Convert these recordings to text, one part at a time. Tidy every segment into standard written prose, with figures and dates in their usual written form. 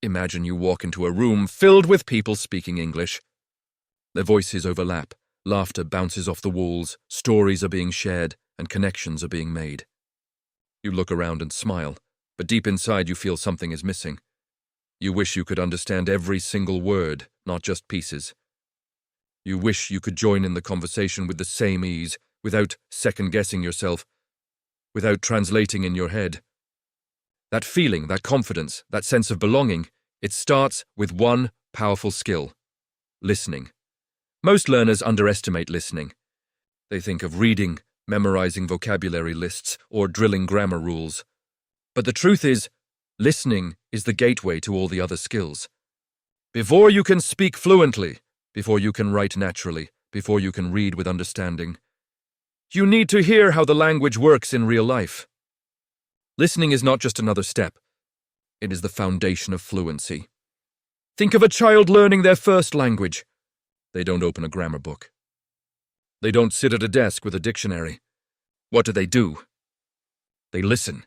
Imagine you walk into a room filled with people speaking English. Their voices overlap, laughter bounces off the walls, stories are being shared, and connections are being made. You look around and smile, but deep inside you feel something is missing. You wish you could understand every single word, not just pieces. You wish you could join in the conversation with the same ease, without second-guessing yourself, without translating in your head. That feeling, that confidence, that sense of belonging, it starts with one powerful skill: listening. Most learners underestimate listening. They think of reading, memorizing vocabulary lists, or drilling grammar rules. But the truth is, listening is the gateway to all the other skills. Before you can speak fluently, before you can write naturally, before you can read with understanding, you need to hear how the language works in real life. Listening is not just another step. It is the foundation of fluency. Think of a child learning their first language. They don't open a grammar book. They don't sit at a desk with a dictionary. What do? They listen.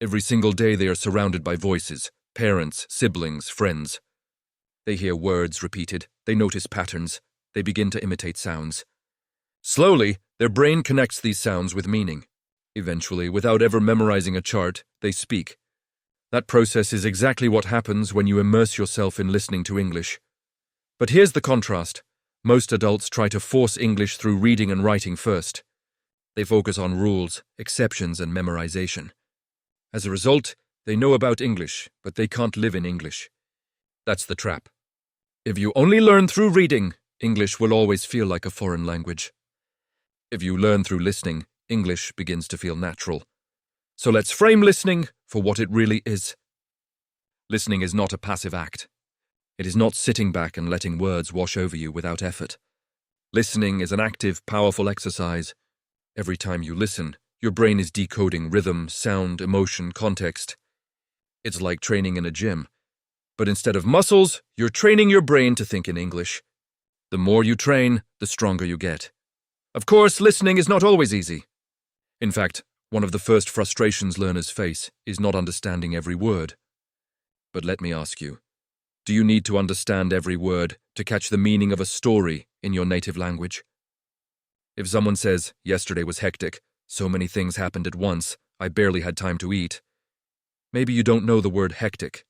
Every single day they are surrounded by voices, parents, siblings, friends. They hear words repeated, they notice patterns, they begin to imitate sounds. Slowly, their brain connects these sounds with meaning. Eventually, without ever memorizing a chart, they speak. That process is exactly what happens when you immerse yourself in listening to English. But here's the contrast. Most adults try to force English through reading and writing first. They focus on rules, exceptions, and memorization. As a result, they know about English, but they can't live in English. That's the trap. If you only learn through reading, English will always feel like a foreign language. If you learn through listening, English begins to feel natural. So let's frame listening for what it really is. Listening is not a passive act. It is not sitting back and letting words wash over you without effort. Listening is an active, powerful exercise. Every time you listen, your brain is decoding rhythm, sound, emotion, context. It's like training in a gym. But instead of muscles, you're training your brain to think in English. The more you train, the stronger you get. Of course, listening is not always easy. In fact, one of the first frustrations learners face is not understanding every word. But let me ask you, do you need to understand every word to catch the meaning of a story in your native language? If someone says, "Yesterday was hectic, so many things happened at once, I barely had time to eat," maybe you don't know the word hectic.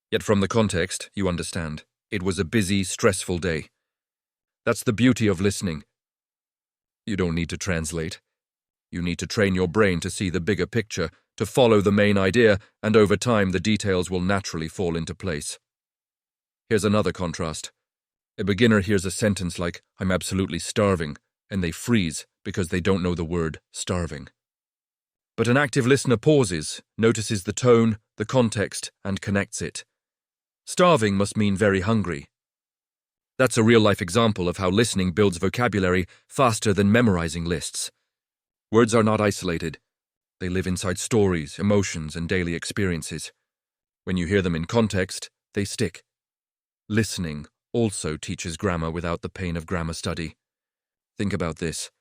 Yet from the context, you understand. It was a busy, stressful day. That's the beauty of listening. You don't need to translate. You need to train your brain to see the bigger picture, to follow the main idea, and over time the details will naturally fall into place. Here's another contrast. A beginner hears a sentence like, "I'm absolutely starving," and they freeze because they don't know the word starving. But an active listener pauses, notices the tone, the context, and connects it. Starving must mean very hungry. That's a real-life example of how listening builds vocabulary faster than memorizing lists. Words are not isolated. They live inside stories, emotions, and daily experiences. When you hear them in context, they stick. Listening also teaches grammar without the pain of grammar study. Think about this.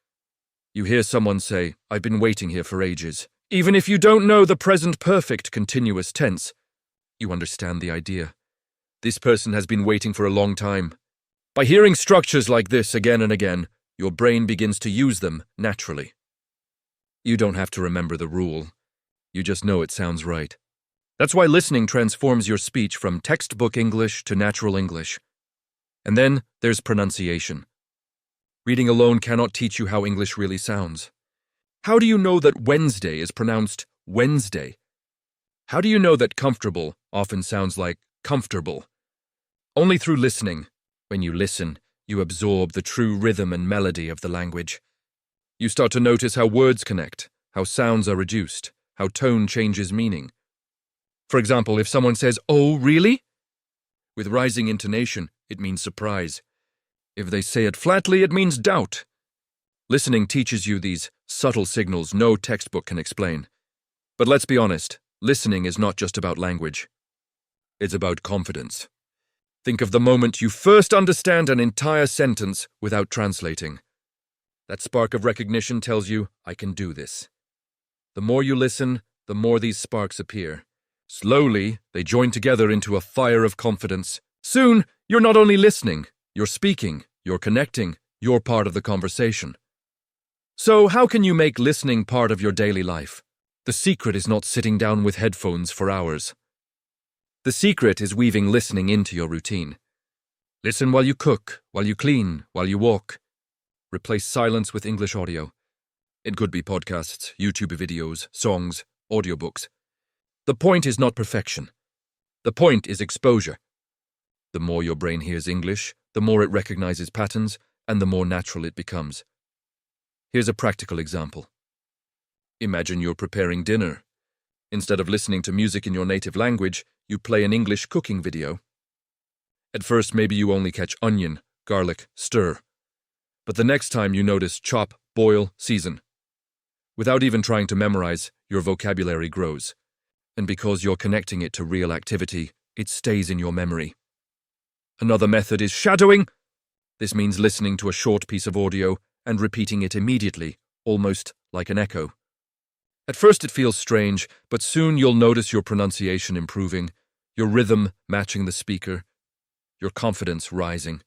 You hear someone say, "I've been waiting here for ages." Even if you don't know the present perfect continuous tense, you understand the idea. This person has been waiting for a long time. By hearing structures like this again and again, your brain begins to use them naturally. You don't have to remember the rule. You just know it sounds right. That's why listening transforms your speech from textbook English to natural English. And then there's pronunciation. Reading alone cannot teach you how English really sounds. How do you know that Wednesday is pronounced Wednesday? How do you know that comfortable often sounds like comfortable? Only through listening. When you listen, you absorb the true rhythm and melody of the language. You start to notice how words connect, how sounds are reduced, how tone changes meaning. For example, if someone says, "Oh, really?" with rising intonation, it means surprise. If they say it flatly, it means doubt. Listening teaches you these subtle signals no textbook can explain. But let's be honest, listening is not just about language. It's about confidence. Think of the moment you first understand an entire sentence without translating. That spark of recognition tells you, "I can do this." The more you listen, the more these sparks appear. Slowly, they join together into a fire of confidence. Soon, you're not only listening, you're speaking, you're connecting, you're part of the conversation. So, how can you make listening part of your daily life? The secret is not sitting down with headphones for hours. The secret is weaving listening into your routine. Listen while you cook, while you clean, while you walk. Replace silence with English audio. It could be podcasts, YouTube videos, songs, audiobooks. The point is not perfection. The point is exposure. The more your brain hears English, the more it recognizes patterns, and the more natural it becomes. Here's a practical example. Imagine you're preparing dinner. Instead of listening to music in your native language, you play an English cooking video. At first, maybe you only catch onion, garlic, stir. But the next time you notice chop, boil, season. Without even trying to memorize, your vocabulary grows. And because you're connecting it to real activity, it stays in your memory. Another method is shadowing. This means listening to a short piece of audio and repeating it immediately, almost like an echo. At first it feels strange, but soon you'll notice your pronunciation improving, your rhythm matching the speaker, your confidence rising.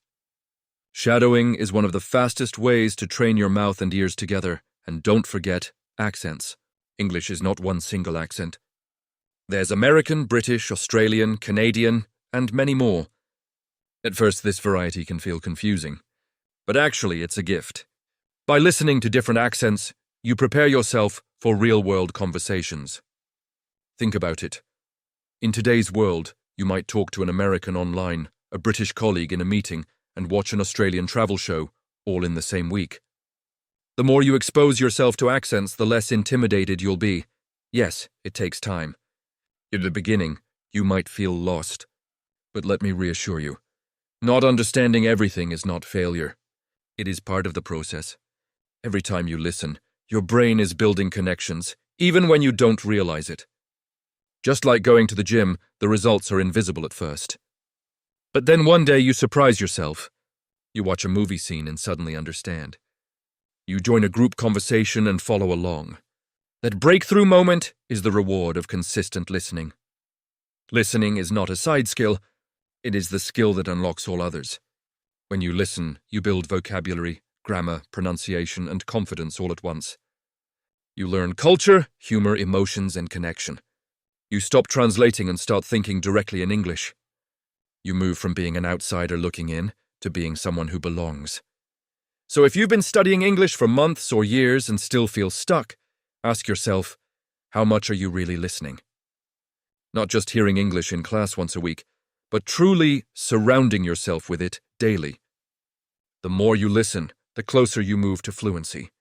Shadowing is one of the fastest ways to train your mouth and ears together, and don't forget accents. English is not one single accent. There's American, British, Australian, Canadian, and many more. At first this variety can feel confusing, but actually it's a gift. By listening to different accents, you prepare yourself for real-world conversations. Think about it. In today's world, you might talk to an American online, a British colleague in a meeting, and watch an Australian travel show, all in the same week. The more you expose yourself to accents, the less intimidated you'll be. Yes, it takes time. In the beginning, you might feel lost. But let me reassure you, not understanding everything is not failure. It is part of the process. Every time you listen, your brain is building connections, even when you don't realize it. Just like going to the gym, the results are invisible at first. But then one day you surprise yourself. You watch a movie scene and suddenly understand. You join a group conversation and follow along. That breakthrough moment is the reward of consistent listening. Listening is not a side skill, it is the skill that unlocks all others. When you listen, you build vocabulary, grammar, pronunciation, and confidence all at once. You learn culture, humor, emotions, and connection. You stop translating and start thinking directly in English. You move from being an outsider looking in to being someone who belongs. So if you've been studying English for months or years and still feel stuck, ask yourself, how much are you really listening? Not just hearing English in class once a week, but truly surrounding yourself with it daily. The more you listen, the closer you move to fluency.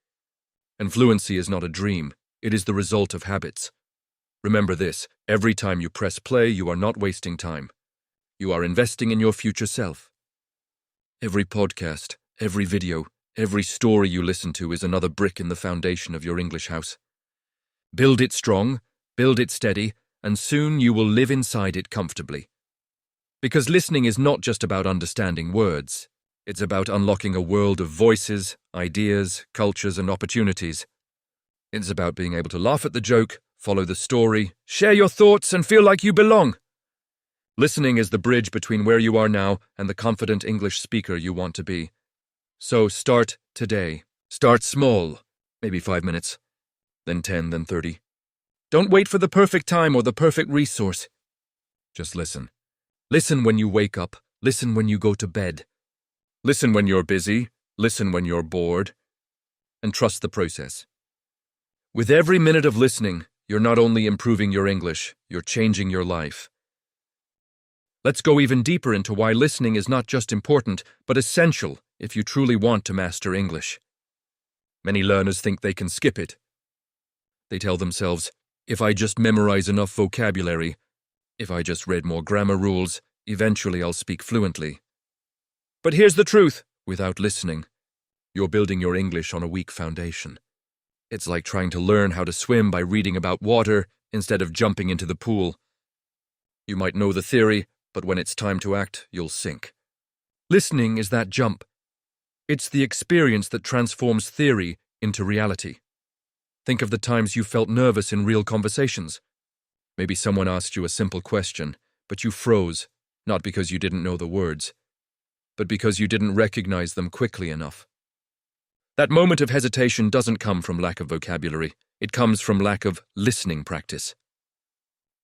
And fluency is not a dream, it is the result of habits. Remember this, every time you press play, you are not wasting time. You are investing in your future self. Every podcast, every video, every story you listen to is another brick in the foundation of your English house. Build it strong, build it steady, and soon you will live inside it comfortably. Because listening is not just about understanding words. It's about unlocking a world of voices, ideas, cultures, and opportunities. It's about being able to laugh at the joke, follow the story, share your thoughts, and feel like you belong. Listening is the bridge between where you are now and the confident English speaker you want to be. So start today. Start small, maybe 5 minutes, then 10, then 30. Don't wait for the perfect time or the perfect resource. Just listen. Listen when you wake up. Listen when you go to bed. Listen when you're busy. Listen when you're bored. And trust the process. With every minute of listening, you're not only improving your English, you're changing your life. Let's go even deeper into why listening is not just important, but essential if you truly want to master English. Many learners think they can skip it. They tell themselves, if I just memorize enough vocabulary, if I just read more grammar rules, eventually I'll speak fluently. But here's the truth, without listening, you're building your English on a weak foundation. It's like trying to learn how to swim by reading about water instead of jumping into the pool. You might know the theory, but when it's time to act, you'll sink. Listening is that jump. It's the experience that transforms theory into reality. Think of the times you felt nervous in real conversations. Maybe someone asked you a simple question, but you froze, not because you didn't know the words, but because you didn't recognize them quickly enough. That moment of hesitation doesn't come from lack of vocabulary. It comes from lack of listening practice.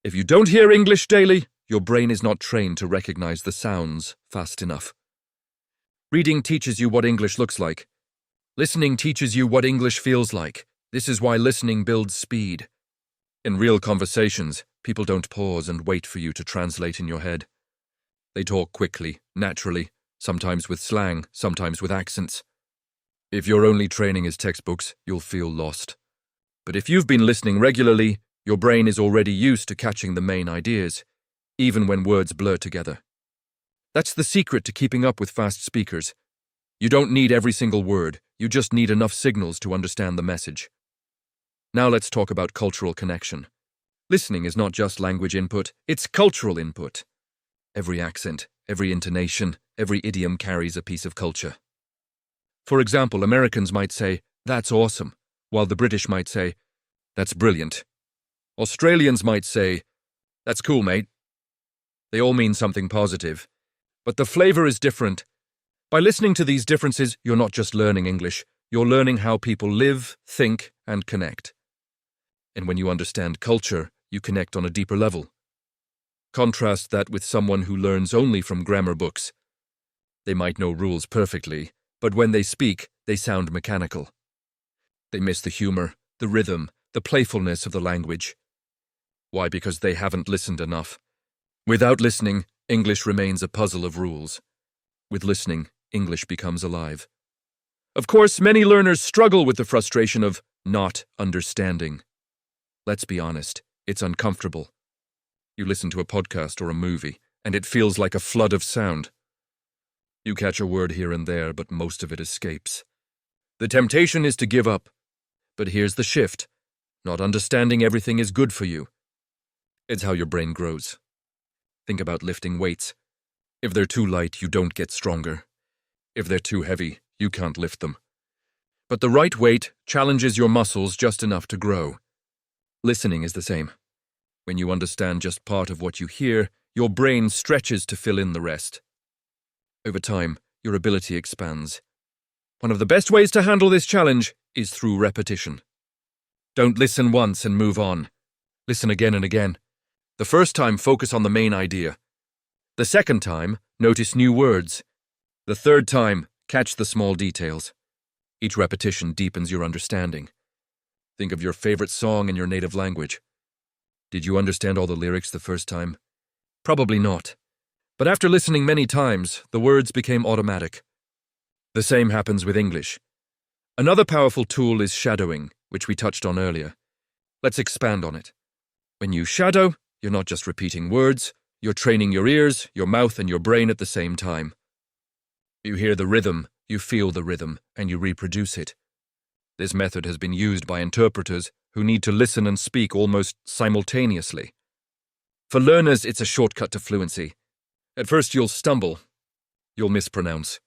If you don't hear English daily, your brain is not trained to recognize the sounds fast enough. Reading teaches you what English looks like. Listening teaches you what English feels like. This is why listening builds speed. In real conversations, people don't pause and wait for you to translate in your head. They talk quickly, naturally, sometimes with slang, sometimes with accents. If your only training is textbooks, you'll feel lost. But if you've been listening regularly, your brain is already used to catching the main ideas, even when words blur together. That's the secret to keeping up with fast speakers. You don't need every single word, you just need enough signals to understand the message. Now let's talk about cultural connection. Listening is not just language input, it's cultural input. Every accent, every intonation, every idiom carries a piece of culture. For example, Americans might say, "That's awesome," while the British might say, "That's brilliant." Australians might say, "That's cool, mate." They all mean something positive, but the flavor is different. By listening to these differences, you're not just learning English, you're learning how people live, think, and connect. And when you understand culture, you connect on a deeper level. Contrast that with someone who learns only from grammar books. They might know rules perfectly, but when they speak, they sound mechanical. They miss the humor, the rhythm, the playfulness of the language. Why? Because they haven't listened enough. Without listening, English remains a puzzle of rules. With listening, English becomes alive. Of course, many learners struggle with the frustration of not understanding. Let's be honest, it's uncomfortable. You listen to a podcast or a movie, and it feels like a flood of sound. You catch a word here and there, but most of it escapes. The temptation is to give up. But here's the shift. Not understanding everything is good for you. It's how your brain grows. Think about lifting weights. If they're too light, you don't get stronger. If they're too heavy, you can't lift them. But the right weight challenges your muscles just enough to grow. Listening is the same. When you understand just part of what you hear, your brain stretches to fill in the rest. Over time, your ability expands. One of the best ways to handle this challenge is through repetition. Don't listen once and move on. Listen again and again. The first time, focus on the main idea. The second time, notice new words. The third time, catch the small details. Each repetition deepens your understanding. Think of your favorite song in your native language. Did you understand all the lyrics the first time? Probably not. But after listening many times, the words became automatic. The same happens with English. Another powerful tool is shadowing, which we touched on earlier. Let's expand on it. When you shadow, you're not just repeating words, you're training your ears, your mouth, and your brain at the same time. You hear the rhythm, you feel the rhythm, and you reproduce it. This method has been used by interpreters who need to listen and speak almost simultaneously. For learners, it's a shortcut to fluency. At first you'll stumble, you'll mispronounce.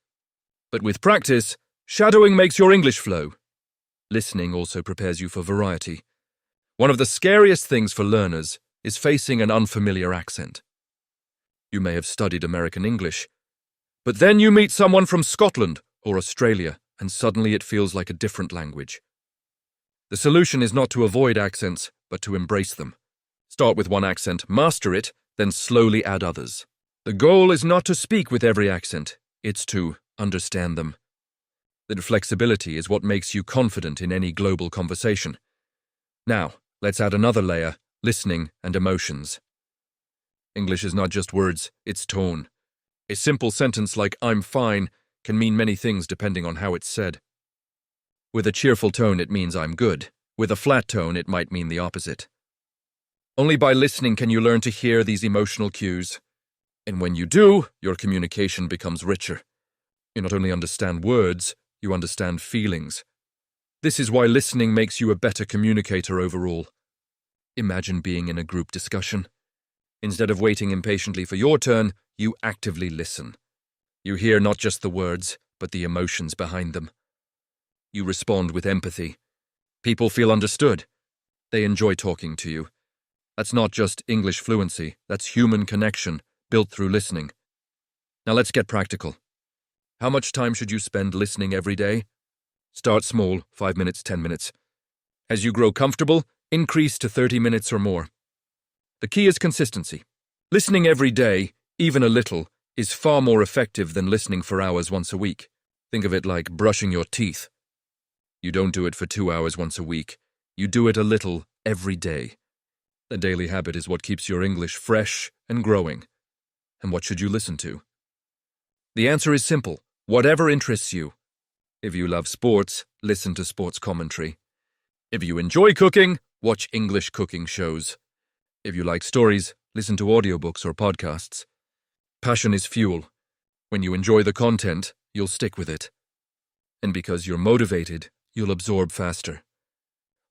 But with practice, shadowing makes your English flow. Listening also prepares you for variety. One of the scariest things for learners is facing an unfamiliar accent. You may have studied American English, but then you meet someone from Scotland or Australia, and suddenly it feels like a different language. The solution is not to avoid accents, but to embrace them. Start with one accent, master it, then slowly add others. The goal is not to speak with every accent, it's to understand them. That flexibility is what makes you confident in any global conversation. Now, let's add another layer, listening and emotions. English is not just words, it's tone. A simple sentence like "I'm fine" can mean many things depending on how it's said. With a cheerful tone, it means "I'm good." With a flat tone, it might mean the opposite. Only by listening can you learn to hear these emotional cues. And when you do, your communication becomes richer. You not only understand words, you understand feelings. This is why listening makes you a better communicator overall. Imagine being in a group discussion. Instead of waiting impatiently for your turn, you actively listen. You hear not just the words, but the emotions behind them. You respond with empathy. People feel understood. They enjoy talking to you. That's not just English fluency, that's human connection, built through listening. Now let's get practical. How much time should you spend listening every day? Start small, 5 minutes, 10 minutes. As you grow comfortable, increase to 30 minutes or more. The key is consistency. Listening every day, even a little, is far more effective than listening for hours once a week. Think of it like brushing your teeth. You don't do it for 2 hours once a week. You do it a little every day. The daily habit is what keeps your English fresh and growing. And what should you listen to? The answer is simple. Whatever interests you. If you love sports, listen to sports commentary. If you enjoy cooking, watch English cooking shows. If you like stories, listen to audiobooks or podcasts. Passion is fuel. When you enjoy the content, you'll stick with it. And because you're motivated, you'll absorb faster.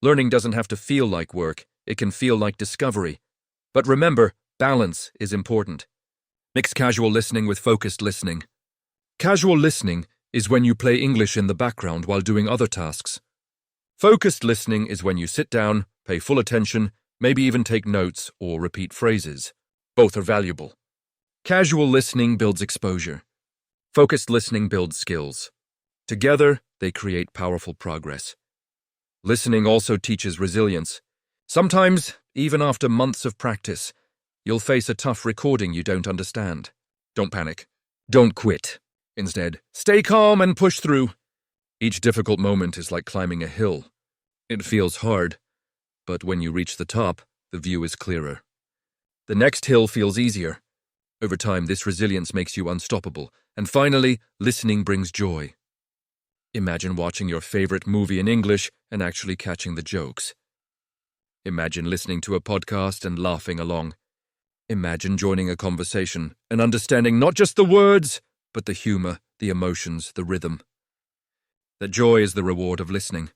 Learning doesn't have to feel like work. It can feel like discovery. But remember, balance is important. Mix casual listening with focused listening. Casual listening is when you play English in the background while doing other tasks. Focused listening is when you sit down, pay full attention, maybe even take notes or repeat phrases. Both are valuable. Casual listening builds exposure. Focused listening builds skills. Together, they create powerful progress. Listening also teaches resilience. Sometimes, even after months of practice, you'll face a tough recording you don't understand. Don't panic. Don't quit. Instead, stay calm and push through. Each difficult moment is like climbing a hill. It feels hard, but when you reach the top, the view is clearer. The next hill feels easier. Over time, this resilience makes you unstoppable. And finally, listening brings joy. Imagine watching your favorite movie in English and actually catching the jokes. Imagine listening to a podcast and laughing along. Imagine joining a conversation and understanding not just the words, but the humor, the emotions, the rhythm. That joy is the reward of listening.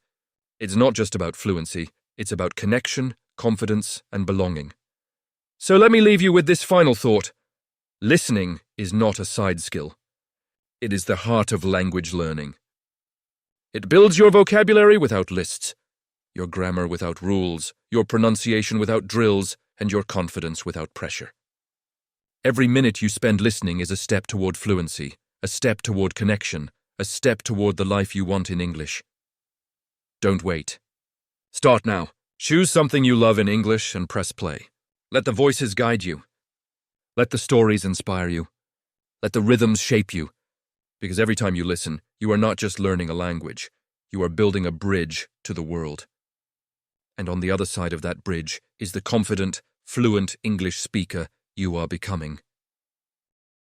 It's not just about fluency, it's about connection, confidence, and belonging. So let me leave you with this final thought. Listening is not a side skill. It is the heart of language learning. It builds your vocabulary without lists, your grammar without rules, your pronunciation without drills, and your confidence without pressure. Every minute you spend listening is a step toward fluency, a step toward connection, a step toward the life you want in English. Don't wait. Start now. Choose something you love in English and press play. Let the voices guide you. Let the stories inspire you. Let the rhythms shape you. Because every time you listen, you are not just learning a language, you are building a bridge to the world. And on the other side of that bridge is the confident, fluent English speaker you are becoming.